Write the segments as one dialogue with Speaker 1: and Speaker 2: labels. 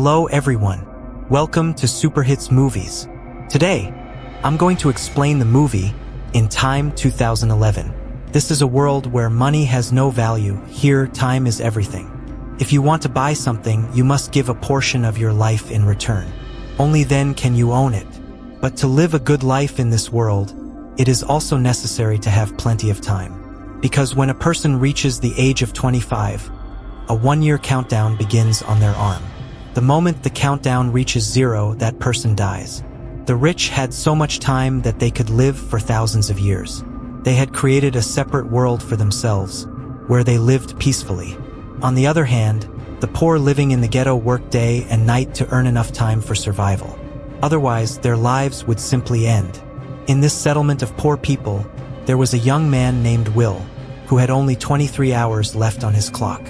Speaker 1: Hello everyone. Welcome to Super Hits Movies. Today, I'm going to explain the movie In Time 2011. This is a world where money has no value. Here, time is everything. If you want to buy something, you must give a portion of your life in return. Only then can you own it. But to live a good life in this world, it is also necessary to have plenty of time. Because when a person reaches the age of 25, a one-year countdown begins on their arm. The moment the countdown reaches 0, that person dies. The rich had so much time that they could live for thousands of years. They had created a separate world for themselves, where they lived peacefully. On the other hand, the poor living in the ghetto worked day and night to earn enough time for survival. Otherwise, their lives would simply end. In this settlement of poor people, there was a young man named Will, who had only 23 hours left on his clock.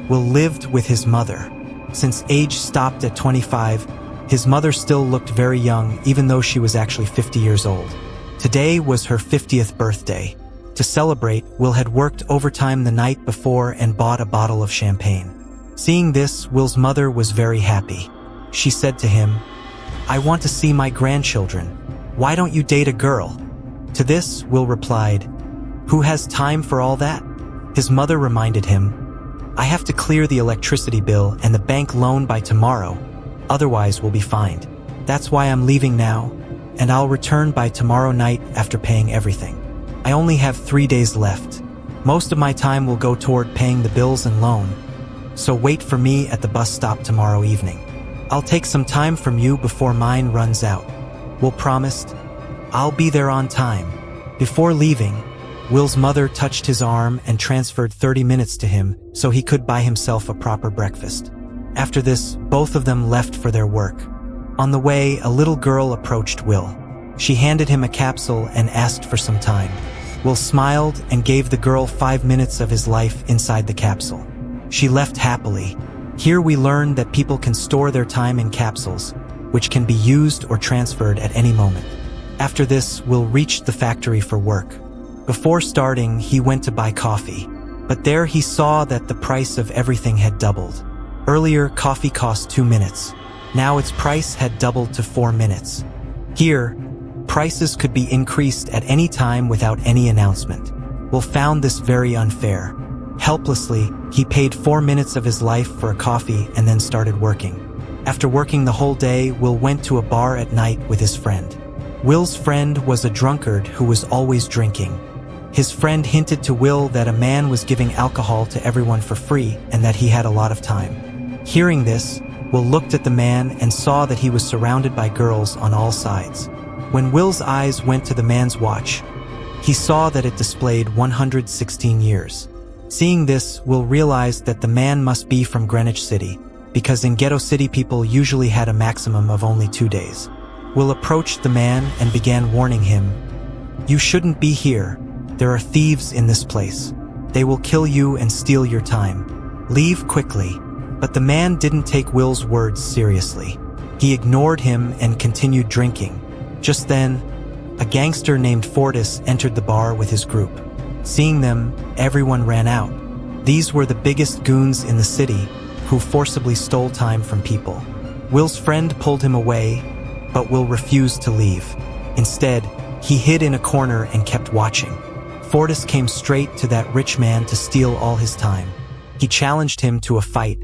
Speaker 1: Will lived with his mother. Since age stopped at 25, his mother still looked very young, even though she was actually 50 years old. Today was her 50th birthday. To celebrate, Will had worked overtime the night before and bought a bottle of champagne. Seeing this, Will's mother was very happy. She said to him, "I want to see my grandchildren. Why don't you date a girl?" To this, Will replied, "Who has time for all that?" His mother reminded him, "I have to clear the electricity bill and the bank loan by tomorrow, otherwise we'll be fined. That's why I'm leaving now, and I'll return by tomorrow night after paying everything. I only have 3 days left. Most of my time will go toward paying the bills and loan, so wait for me at the bus stop tomorrow evening. I'll take some time from you before mine runs out." Will promised, "I'll be there on time." Before leaving, Will's mother touched his arm and transferred 30 minutes to him so he could buy himself a proper breakfast. After this, both of them left for their work. On the way, a little girl approached Will. She handed him a capsule and asked for some time. Will smiled and gave the girl 5 minutes of his life inside the capsule. She left happily. Here we learn that people can store their time in capsules, which can be used or transferred at any moment. After this, Will reached the factory for work. Before starting, he went to buy coffee, but there he saw that the price of everything had doubled. Earlier, coffee cost 2 minutes. Now its price had doubled to 4 minutes. Here, prices could be increased at any time without any announcement. Will found this very unfair. Helplessly, he paid 4 minutes of his life for a coffee and then started working. After working the whole day, Will went to a bar at night with his friend. Will's friend was a drunkard who was always drinking. His friend hinted to Will that a man was giving alcohol to everyone for free and that he had a lot of time. Hearing this, Will looked at the man and saw that he was surrounded by girls on all sides. When Will's eyes went to the man's watch, he saw that it displayed 116 years. Seeing this, Will realized that the man must be from Greenwich City, because in Ghetto City people usually had a maximum of only 2 days. Will approached the man and began warning him, "You shouldn't be here. There are thieves in this place. They will kill you and steal your time. Leave quickly." But the man didn't take Will's words seriously. He ignored him and continued drinking. Just then, a gangster named Fortis entered the bar with his group. Seeing them, everyone ran out. These were the biggest goons in the city who forcibly stole time from people. Will's friend pulled him away, but Will refused to leave. Instead, he hid in a corner and kept watching. Fortis came straight to that rich man to steal all his time. He challenged him to a fight.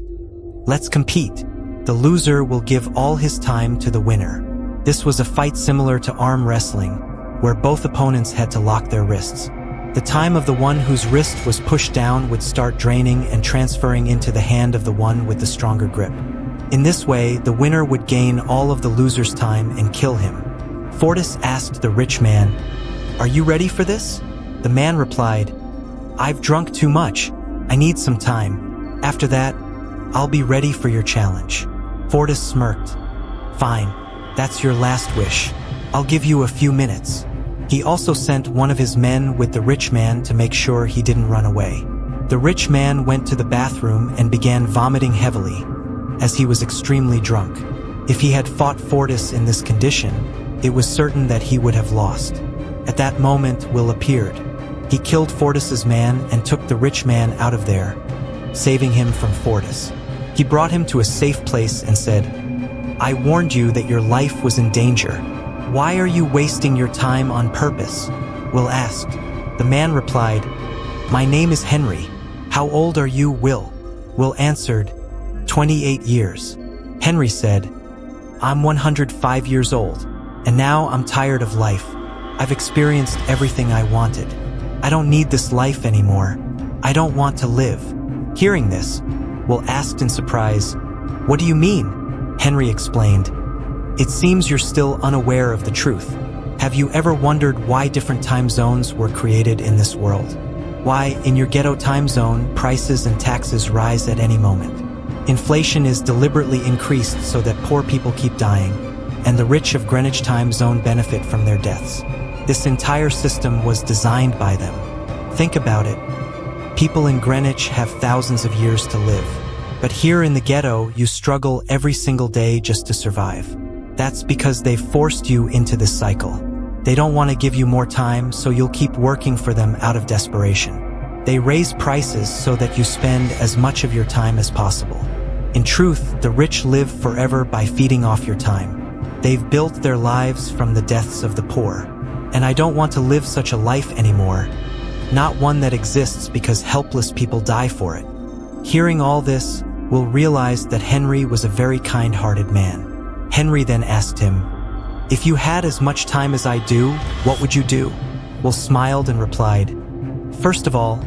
Speaker 1: "Let's compete. The loser will give all his time to the winner." This was a fight similar to arm wrestling, where both opponents had to lock their wrists. The time of the one whose wrist was pushed down would start draining and transferring into the hand of the one with the stronger grip. In this way, the winner would gain all of the loser's time and kill him. Fortis asked the rich man, "Are you ready for this?" The man replied, "I've drunk too much. I need some time. After that, I'll be ready for your challenge." Fortis smirked. "Fine, that's your last wish. I'll give you a few minutes." He also sent one of his men with the rich man to make sure he didn't run away. The rich man went to the bathroom and began vomiting heavily, as he was extremely drunk. If he had fought Fortis in this condition, it was certain that he would have lost. At that moment, Will appeared. He killed Fortis's man and took the rich man out of there, saving him from Fortis. He brought him to a safe place and said, "I warned you that your life was in danger. Why are you wasting your time on purpose?" Will asked. The man replied, "My name is Henry. How old are you, Will?" Will answered, 28 years. Henry said, "I'm 105 years old, and now I'm tired of life. I've experienced everything I wanted. I don't need this life anymore. I don't want to live." Hearing this, Will asked in surprise, "What do you mean?" Henry explained, "It seems you're still unaware of the truth. Have you ever wondered why different time zones were created in this world? Why, in your ghetto time zone, prices and taxes rise at any moment. Inflation is deliberately increased so that poor people keep dying, and the rich of Greenwich time zone benefit from their deaths. This entire system was designed by them. Think about it. People in Greenwich have thousands of years to live. But here in the ghetto, you struggle every single day just to survive. That's because they've forced you into this cycle. They don't want to give you more time, so you'll keep working for them out of desperation. They raise prices so that you spend as much of your time as possible. In truth, the rich live forever by feeding off your time. They've built their lives from the deaths of the poor. And I don't want to live such a life anymore. Not one that exists because helpless people die for it." Hearing all this, Will realized that Henry was a very kind-hearted man. Henry then asked him, "If you had as much time as I do, what would you do?" Will smiled and replied, "First of all,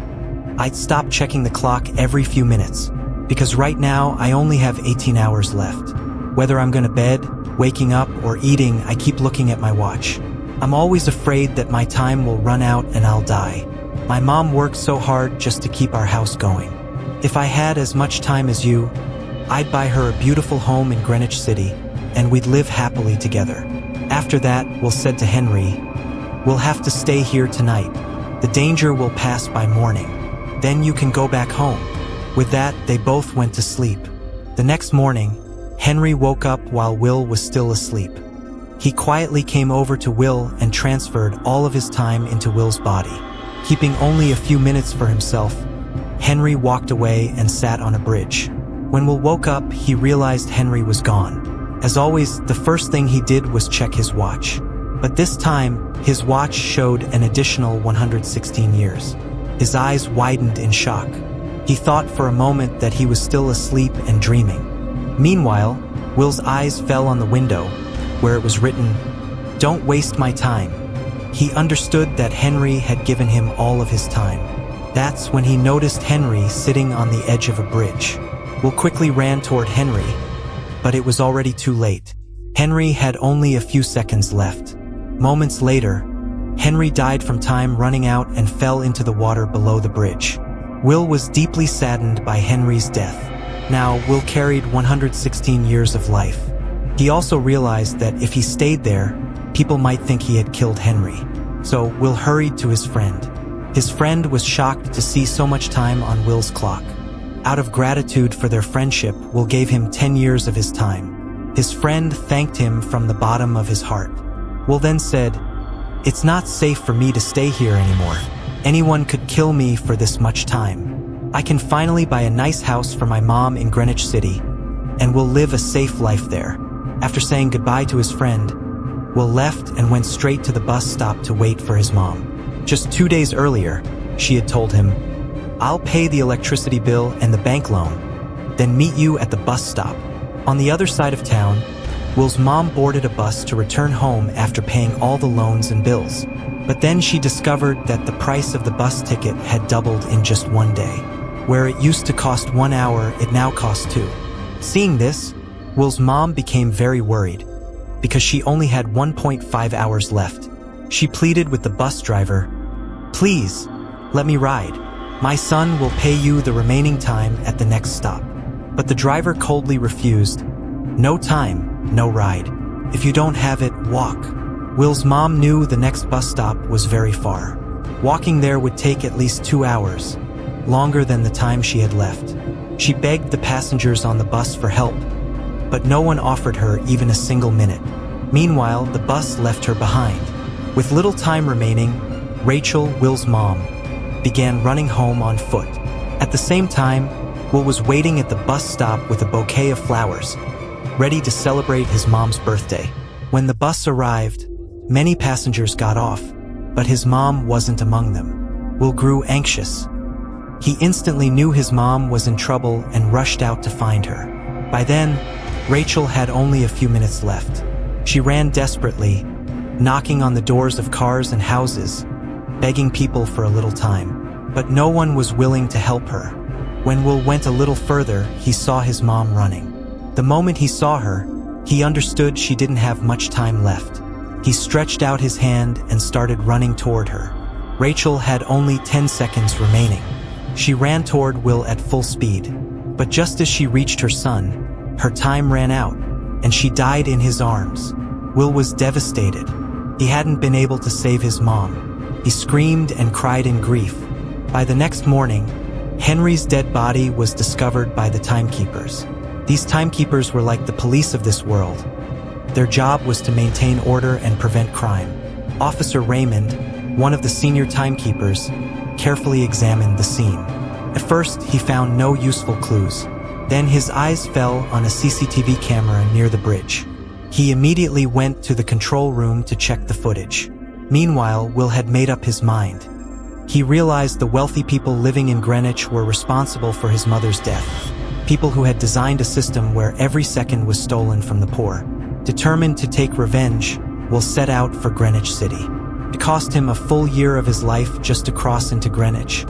Speaker 1: I'd stop checking the clock every few minutes, because right now I only have 18 hours left. Whether I'm going to bed, waking up, or eating, I keep looking at my watch. I'm always afraid that my time will run out and I'll die. My mom worked so hard just to keep our house going. If I had as much time as you, I'd buy her a beautiful home in Greenwich City, and we'd live happily together." After that, Will said to Henry, "We'll have to stay here tonight. The danger will pass by morning. Then you can go back home." With that, they both went to sleep. The next morning, Henry woke up while Will was still asleep. He quietly came over to Will and transferred all of his time into Will's body. Keeping only a few minutes for himself, Henry walked away and sat on a bridge. When Will woke up, he realized Henry was gone. As always, the first thing he did was check his watch. But this time, his watch showed an additional 116 years. His eyes widened in shock. He thought for a moment that he was still asleep and dreaming. Meanwhile, Will's eyes fell on the window, where it was written, "Don't waste my time." He understood that Henry had given him all of his time. That's when he noticed Henry sitting on the edge of a bridge. Will quickly ran toward Henry, but it was already too late. Henry had only a few seconds left. Moments later, Henry died from time running out and fell into the water below the bridge. Will was deeply saddened by Henry's death. Now, Will carried 116 years of life. He also realized that if he stayed there, people might think he had killed Henry. So Will hurried to his friend. His friend was shocked to see so much time on Will's clock. Out of gratitude for their friendship, Will gave him 10 years of his time. His friend thanked him from the bottom of his heart. Will then said, "It's not safe for me to stay here anymore. Anyone could kill me for this much time. I can finally buy a nice house for my mom in Greenwich City, and will live a safe life there." After saying goodbye to his friend, Will left and went straight to the bus stop to wait for his mom. Just 2 days earlier, she had told him, "I'll pay the electricity bill and the bank loan, then meet you at the bus stop." On the other side of town, Will's mom boarded a bus to return home after paying all the loans and bills. But then she discovered that the price of the bus ticket had doubled in just 1 day. Where it used to cost 1 hour, it now costs 2. Seeing this, Will's mom became very worried, because she only had 1.5 hours left. She pleaded with the bus driver, "Please, let me ride. My son will pay you the remaining time at the next stop." But the driver coldly refused. "No time, no ride. If you don't have it, walk." Will's mom knew the next bus stop was very far. Walking there would take at least 2 hours, longer than the time she had left. She begged the passengers on the bus for help, but no one offered her even a single minute. Meanwhile, the bus left her behind. With little time remaining, Rachel, Will's mom, began running home on foot. At the same time, Will was waiting at the bus stop with a bouquet of flowers, ready to celebrate his mom's birthday. When the bus arrived, many passengers got off, but his mom wasn't among them. Will grew anxious. He instantly knew his mom was in trouble and rushed out to find her. By then, Rachel had only a few minutes left. She ran desperately, knocking on the doors of cars and houses, begging people for a little time. But no one was willing to help her. When Will went a little further, he saw his mom running. The moment he saw her, he understood she didn't have much time left. He stretched out his hand and started running toward her. Rachel had only 10 seconds remaining. She ran toward Will at full speed. But just as she reached her son, her time ran out, and she died in his arms. Will was devastated. He hadn't been able to save his mom. He screamed and cried in grief. By the next morning, Henry's dead body was discovered by the timekeepers. These timekeepers were like the police of this world. Their job was to maintain order and prevent crime. Officer Raymond, one of the senior timekeepers, carefully examined the scene. At first, he found no useful clues. Then his eyes fell on a CCTV camera near the bridge. He immediately went to the control room to check the footage. Meanwhile, Will had made up his mind. He realized the wealthy people living in Greenwich were responsible for his mother's death. People who had designed a system where every second was stolen from the poor. Determined to take revenge, Will set out for Greenwich City. It cost him a full year of his life just to cross into Greenwich,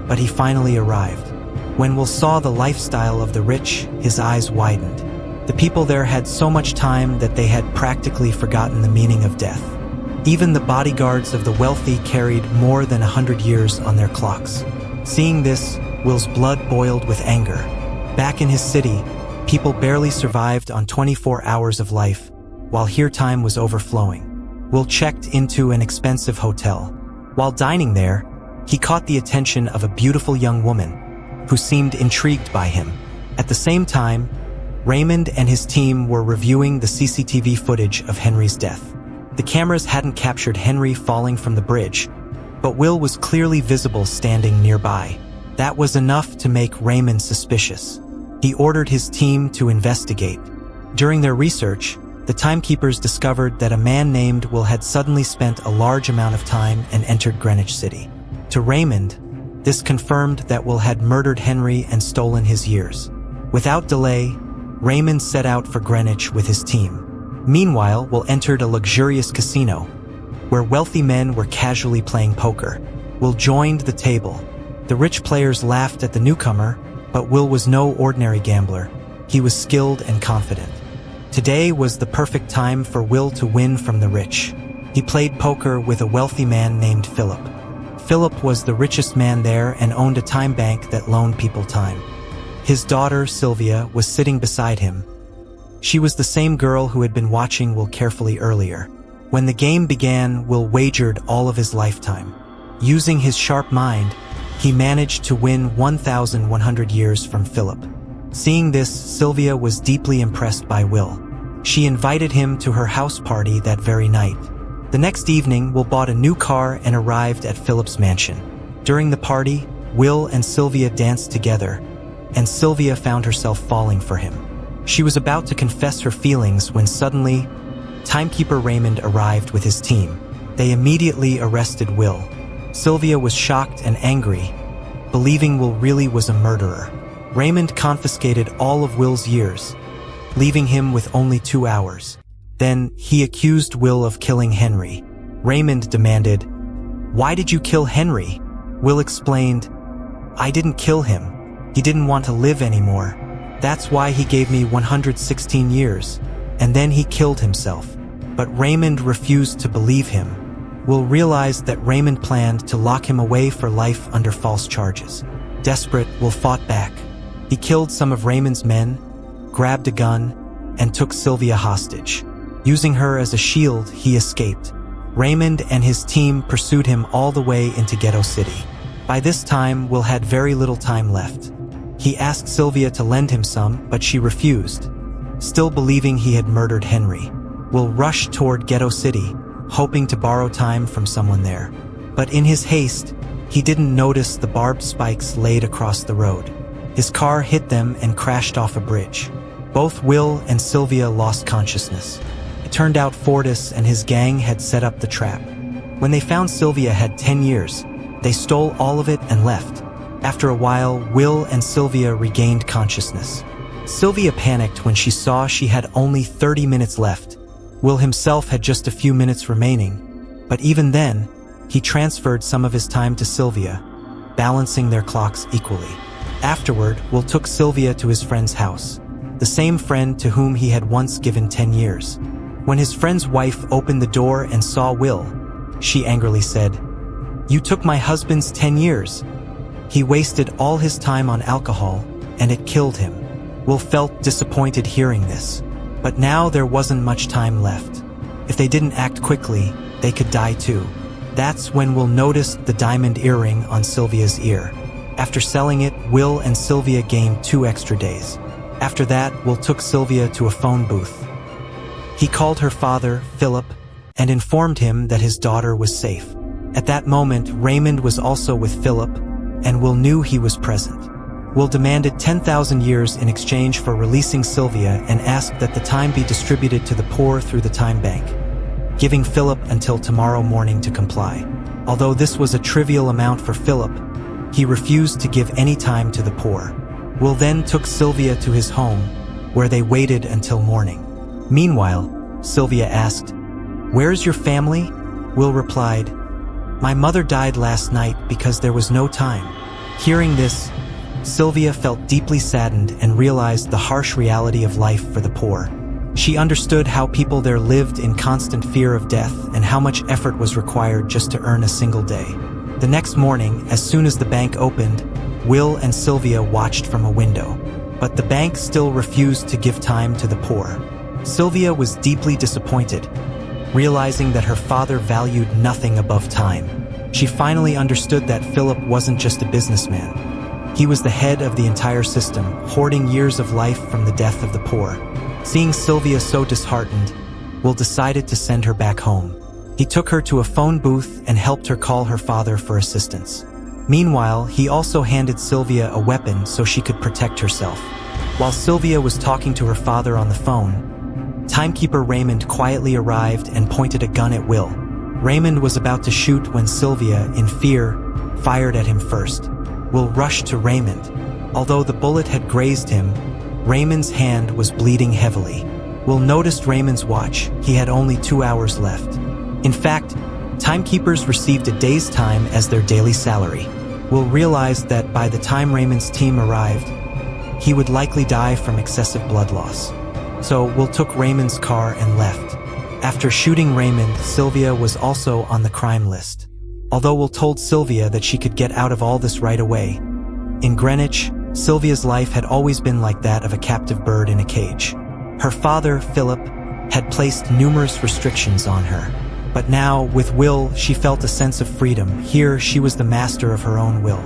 Speaker 1: but he finally arrived. When Will saw the lifestyle of the rich, his eyes widened. The people there had so much time that they had practically forgotten the meaning of death. Even the bodyguards of the wealthy carried more than 100 years on their clocks. Seeing this, Will's blood boiled with anger. Back in his city, people barely survived on 24 hours of life, while here time was overflowing. Will checked into an expensive hotel. While dining there, he caught the attention of a beautiful young woman who seemed intrigued by him. At the same time, Raymond and his team were reviewing the CCTV footage of Henry's death. The cameras hadn't captured Henry falling from the bridge, but Will was clearly visible standing nearby. That was enough to make Raymond suspicious. He ordered his team to investigate. During their research, the timekeepers discovered that a man named Will had suddenly spent a large amount of time and entered Greenwich City. To Raymond, this confirmed that Will had murdered Henry and stolen his years. Without delay, Raymond set out for Greenwich with his team. Meanwhile, Will entered a luxurious casino, where wealthy men were casually playing poker. Will joined the table. The rich players laughed at the newcomer, but Will was no ordinary gambler. He was skilled and confident. Today was the perfect time for Will to win from the rich. He played poker with a wealthy man named Philip. Philip was the richest man there and owned a time bank that loaned people time. His daughter, Sylvia, was sitting beside him. She was the same girl who had been watching Will carefully earlier. When the game began, Will wagered all of his lifetime. Using his sharp mind, he managed to win 1,100 years from Philip. Seeing this, Sylvia was deeply impressed by Will. She invited him to her house party that very night. The next evening, Will bought a new car and arrived at Philip's mansion. During the party, Will and Sylvia danced together, and Sylvia found herself falling for him. She was about to confess her feelings when suddenly, timekeeper Raymond arrived with his team. They immediately arrested Will. Sylvia was shocked and angry, believing Will really was a murderer. Raymond confiscated all of Will's years, leaving him with only 2 hours. Then, he accused Will of killing Henry. Raymond demanded, "Why did you kill Henry?" Will explained, "I didn't kill him. He didn't want to live anymore. That's why he gave me 116 years, and then he killed himself." But Raymond refused to believe him. Will realized that Raymond planned to lock him away for life under false charges. Desperate, Will fought back. He killed some of Raymond's men, grabbed a gun, and took Sylvia hostage. Using her as a shield, he escaped. Raymond and his team pursued him all the way into Ghetto City. By this time, Will had very little time left. He asked Sylvia to lend him some, but she refused. Still believing he had murdered Henry, Will rushed toward Ghetto City, hoping to borrow time from someone there. But in his haste, he didn't notice the barbed spikes laid across the road. His car hit them and crashed off a bridge. Both Will and Sylvia lost consciousness. It turned out Fortis and his gang had set up the trap. When they found Sylvia had 10 years, they stole all of it and left. After a while, Will and Sylvia regained consciousness. Sylvia panicked when she saw she had only 30 minutes left. Will himself had just a few minutes remaining, but even then, he transferred some of his time to Sylvia, balancing their clocks equally. Afterward, Will took Sylvia to his friend's house, the same friend to whom he had once given 10 years. When his friend's wife opened the door and saw Will, she angrily said, "You took my husband's 10 years. He wasted all his time on alcohol, and it killed him." Will felt disappointed hearing this, but now there wasn't much time left. If they didn't act quickly, they could die too. That's when Will noticed the diamond earring on Sylvia's ear. After selling it, Will and Sylvia gained 2 extra days. After that, Will took Sylvia to a phone booth. He called her father, Philip, and informed him that his daughter was safe. At that moment, Raymond was also with Philip, and Will knew he was present. Will demanded 10,000 years in exchange for releasing Sylvia and asked that the time be distributed to the poor through the time bank, giving Philip until tomorrow morning to comply. Although this was a trivial amount for Philip, he refused to give any time to the poor. Will then took Sylvia to his home, where they waited until morning. Meanwhile, Sylvia asked, "Where's your family?" Will replied, "My mother died last night because there was no time." Hearing this, Sylvia felt deeply saddened and realized the harsh reality of life for the poor. She understood how people there lived in constant fear of death and how much effort was required just to earn a single day. The next morning, as soon as the bank opened, Will and Sylvia watched from a window. But the bank still refused to give time to the poor. Sylvia was deeply disappointed, realizing that her father valued nothing above time. She finally understood that Philip wasn't just a businessman. He was the head of the entire system, hoarding years of life from the death of the poor. Seeing Sylvia so disheartened, Will decided to send her back home. He took her to a phone booth and helped her call her father for assistance. Meanwhile, he also handed Sylvia a weapon so she could protect herself. While Sylvia was talking to her father on the phone, timekeeper Raymond quietly arrived and pointed a gun at Will. Raymond was about to shoot when Sylvia, in fear, fired at him first. Will rushed to Raymond. Although the bullet had grazed him, Raymond's hand was bleeding heavily. Will noticed Raymond's watch. He had only 2 hours left. In fact, timekeepers received a day's time as their daily salary. Will realized that by the time Raymond's team arrived, he would likely die from excessive blood loss. So Will took Raymond's car and left. After shooting Raymond, Sylvia was also on the crime list. Although Will told Sylvia that she could get out of all this right away. In Greenwich, Sylvia's life had always been like that of a captive bird in a cage. Her father, Philip, had placed numerous restrictions on her. But now, with Will, she felt a sense of freedom. Here, she was the master of her own will.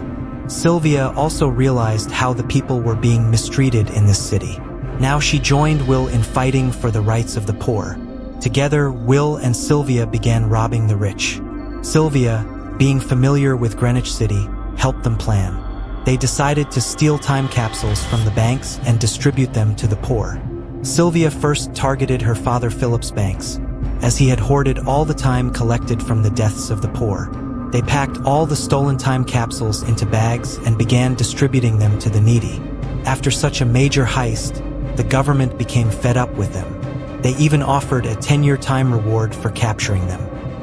Speaker 1: Sylvia also realized how the people were being mistreated in this city. Now she joined Will in fighting for the rights of the poor. Together, Will and Sylvia began robbing the rich. Sylvia, being familiar with Greenwich City, helped them plan. They decided to steal time capsules from the banks and distribute them to the poor. Sylvia first targeted her father Philip's banks, as he had hoarded all the time collected from the deaths of the poor. They packed all the stolen time capsules into bags and began distributing them to the needy. After such a major heist, the government became fed up with them. They even offered a 10-year time reward for capturing them.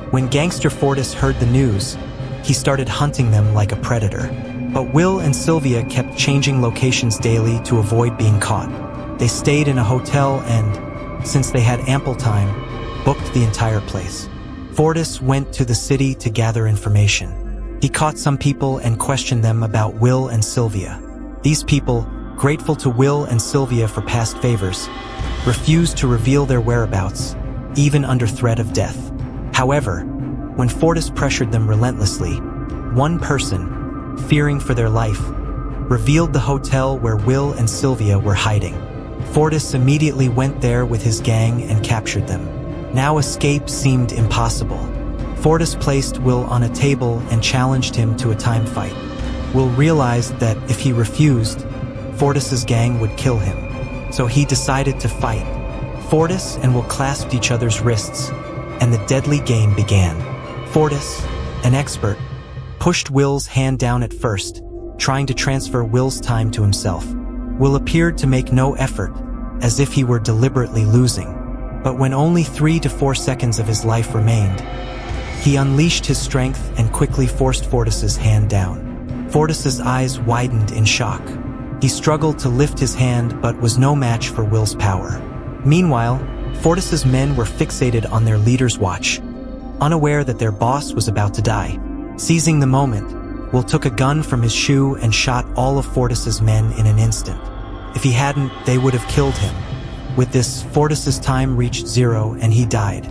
Speaker 1: When gangster Fortis heard the news, he started hunting them like a predator. But Will and Sylvia kept changing locations daily to avoid being caught. They stayed in a hotel and, since they had ample time, booked the entire place. Fortis went to the city to gather information. He caught some people and questioned them about Will and Sylvia. These people, grateful to Will and Sylvia for past favors, refused to reveal their whereabouts, even under threat of death. However, when Fortis pressured them relentlessly, one person, fearing for their life, revealed the hotel where Will and Sylvia were hiding. Fortis immediately went there with his gang and captured them. Now escape seemed impossible. Fortis placed Will on a table and challenged him to a time fight. Will realized that if he refused, Fortis's gang would kill him. So he decided to fight. Fortis and Will clasped each other's wrists, and the deadly game began. Fortis, an expert, pushed Will's hand down at first, trying to transfer Will's time to himself. Will appeared to make no effort, as if he were deliberately losing. But when only 3 to 4 seconds of his life remained, he unleashed his strength and quickly forced Fortis's hand down. Fortis's eyes widened in shock. He struggled to lift his hand but was no match for Will's power. Meanwhile, Fortis's men were fixated on their leader's watch, unaware that their boss was about to die. Seizing the moment, Will took a gun from his shoe and shot all of Fortis's men in an instant. If he hadn't, they would have killed him. With this, Fortis's time reached 0 and he died.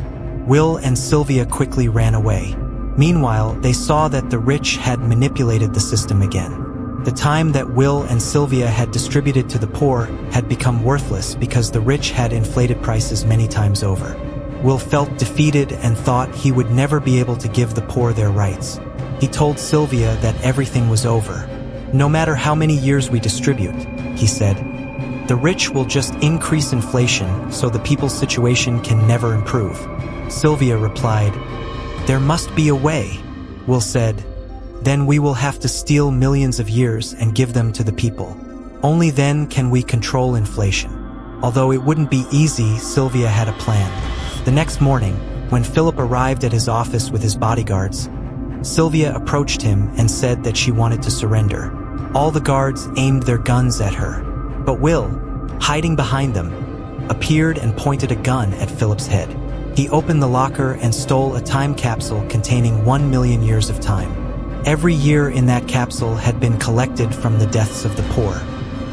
Speaker 1: Will and Sylvia quickly ran away. Meanwhile, they saw that the rich had manipulated the system again. The time that Will and Sylvia had distributed to the poor had become worthless because the rich had inflated prices many times over. Will felt defeated and thought he would never be able to give the poor their rights. He told Sylvia that everything was over. "No matter how many years we distribute," he said, "the rich will just increase inflation so the people's situation can never improve." Sylvia replied, "There must be a way," Will said. "Then we will have to steal millions of years and give them to the people. Only then can we control inflation." Although it wouldn't be easy, Sylvia had a plan. The next morning, when Philip arrived at his office with his bodyguards, Sylvia approached him and said that she wanted to surrender. All the guards aimed their guns at her, but Will, hiding behind them, appeared and pointed a gun at Philip's head. He opened the locker and stole a time capsule containing 1 million years of time. Every year in that capsule had been collected from the deaths of the poor.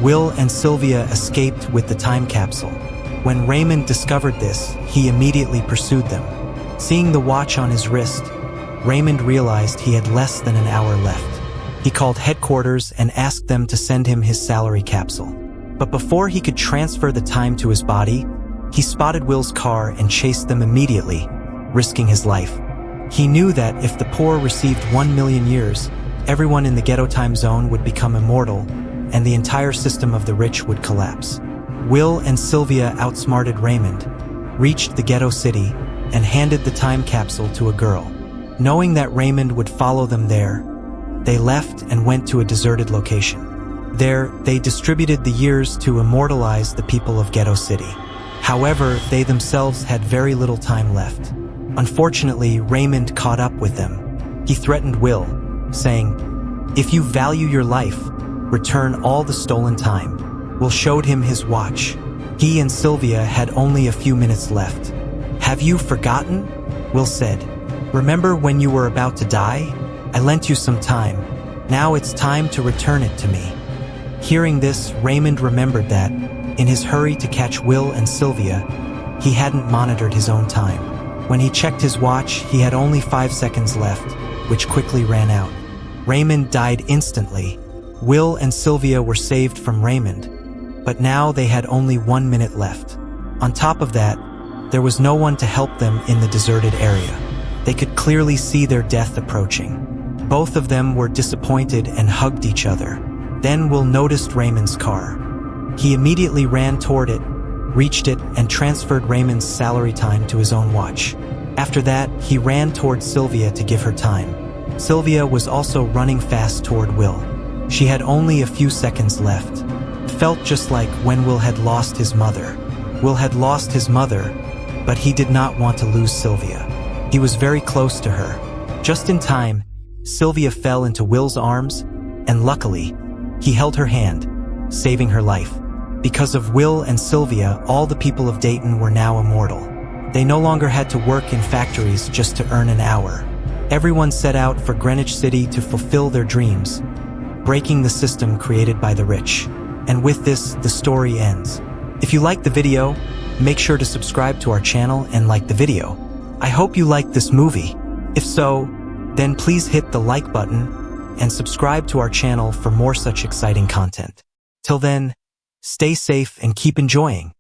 Speaker 1: Will and Sylvia escaped with the time capsule. When Raymond discovered this, he immediately pursued them. Seeing the watch on his wrist, Raymond realized he had less than an hour left. He called headquarters and asked them to send him his salary capsule. But before he could transfer the time to his body, he spotted Will's car and chased them immediately, risking his life. He knew that if the poor received 1 million years, everyone in the ghetto time zone would become immortal, and the entire system of the rich would collapse. Will and Sylvia outsmarted Raymond, reached the ghetto city, and handed the time capsule to a girl. Knowing that Raymond would follow them there, they left and went to a deserted location. There, they distributed the years to immortalize the people of Ghetto City. However, they themselves had very little time left. Unfortunately, Raymond caught up with them. He threatened Will, saying, "If you value your life, return all the stolen time." Will showed him his watch. He and Sylvia had only a few minutes left. "Have you forgotten?" Will said. "Remember when you were about to die? I lent you some time. Now it's time to return it to me." Hearing this, Raymond remembered that, in his hurry to catch Will and Sylvia, he hadn't monitored his own time. When he checked his watch, he had only 5 seconds left, which quickly ran out. Raymond died instantly. Will and Sylvia were saved from Raymond, but now they had only 1 minute left. On top of that, there was no one to help them in the deserted area. They could clearly see their death approaching. Both of them were disappointed and hugged each other. Then Will noticed Raymond's car. He immediately ran toward it, reached it, and transferred Raymond's salary time to his own watch. After that, he ran toward Sylvia to give her time. Sylvia was also running fast toward Will. She had only a few seconds left. It felt just like when Will had lost his mother. Will had lost his mother, but he did not want to lose Sylvia. He was very close to her. Just in time, Sylvia fell into Will's arms, and luckily, he held her hand, saving her life. Because of Will and Sylvia, all the people of Dayton were now immortal. They no longer had to work in factories just to earn an hour. Everyone set out for Greenwich City to fulfill their dreams, breaking the system created by the rich. And with this, the story ends. If you liked the video, make sure to subscribe to our channel and like the video. I hope you liked this movie. If so, then please hit the like button and subscribe to our channel for more such exciting content. Till then, stay safe and keep enjoying.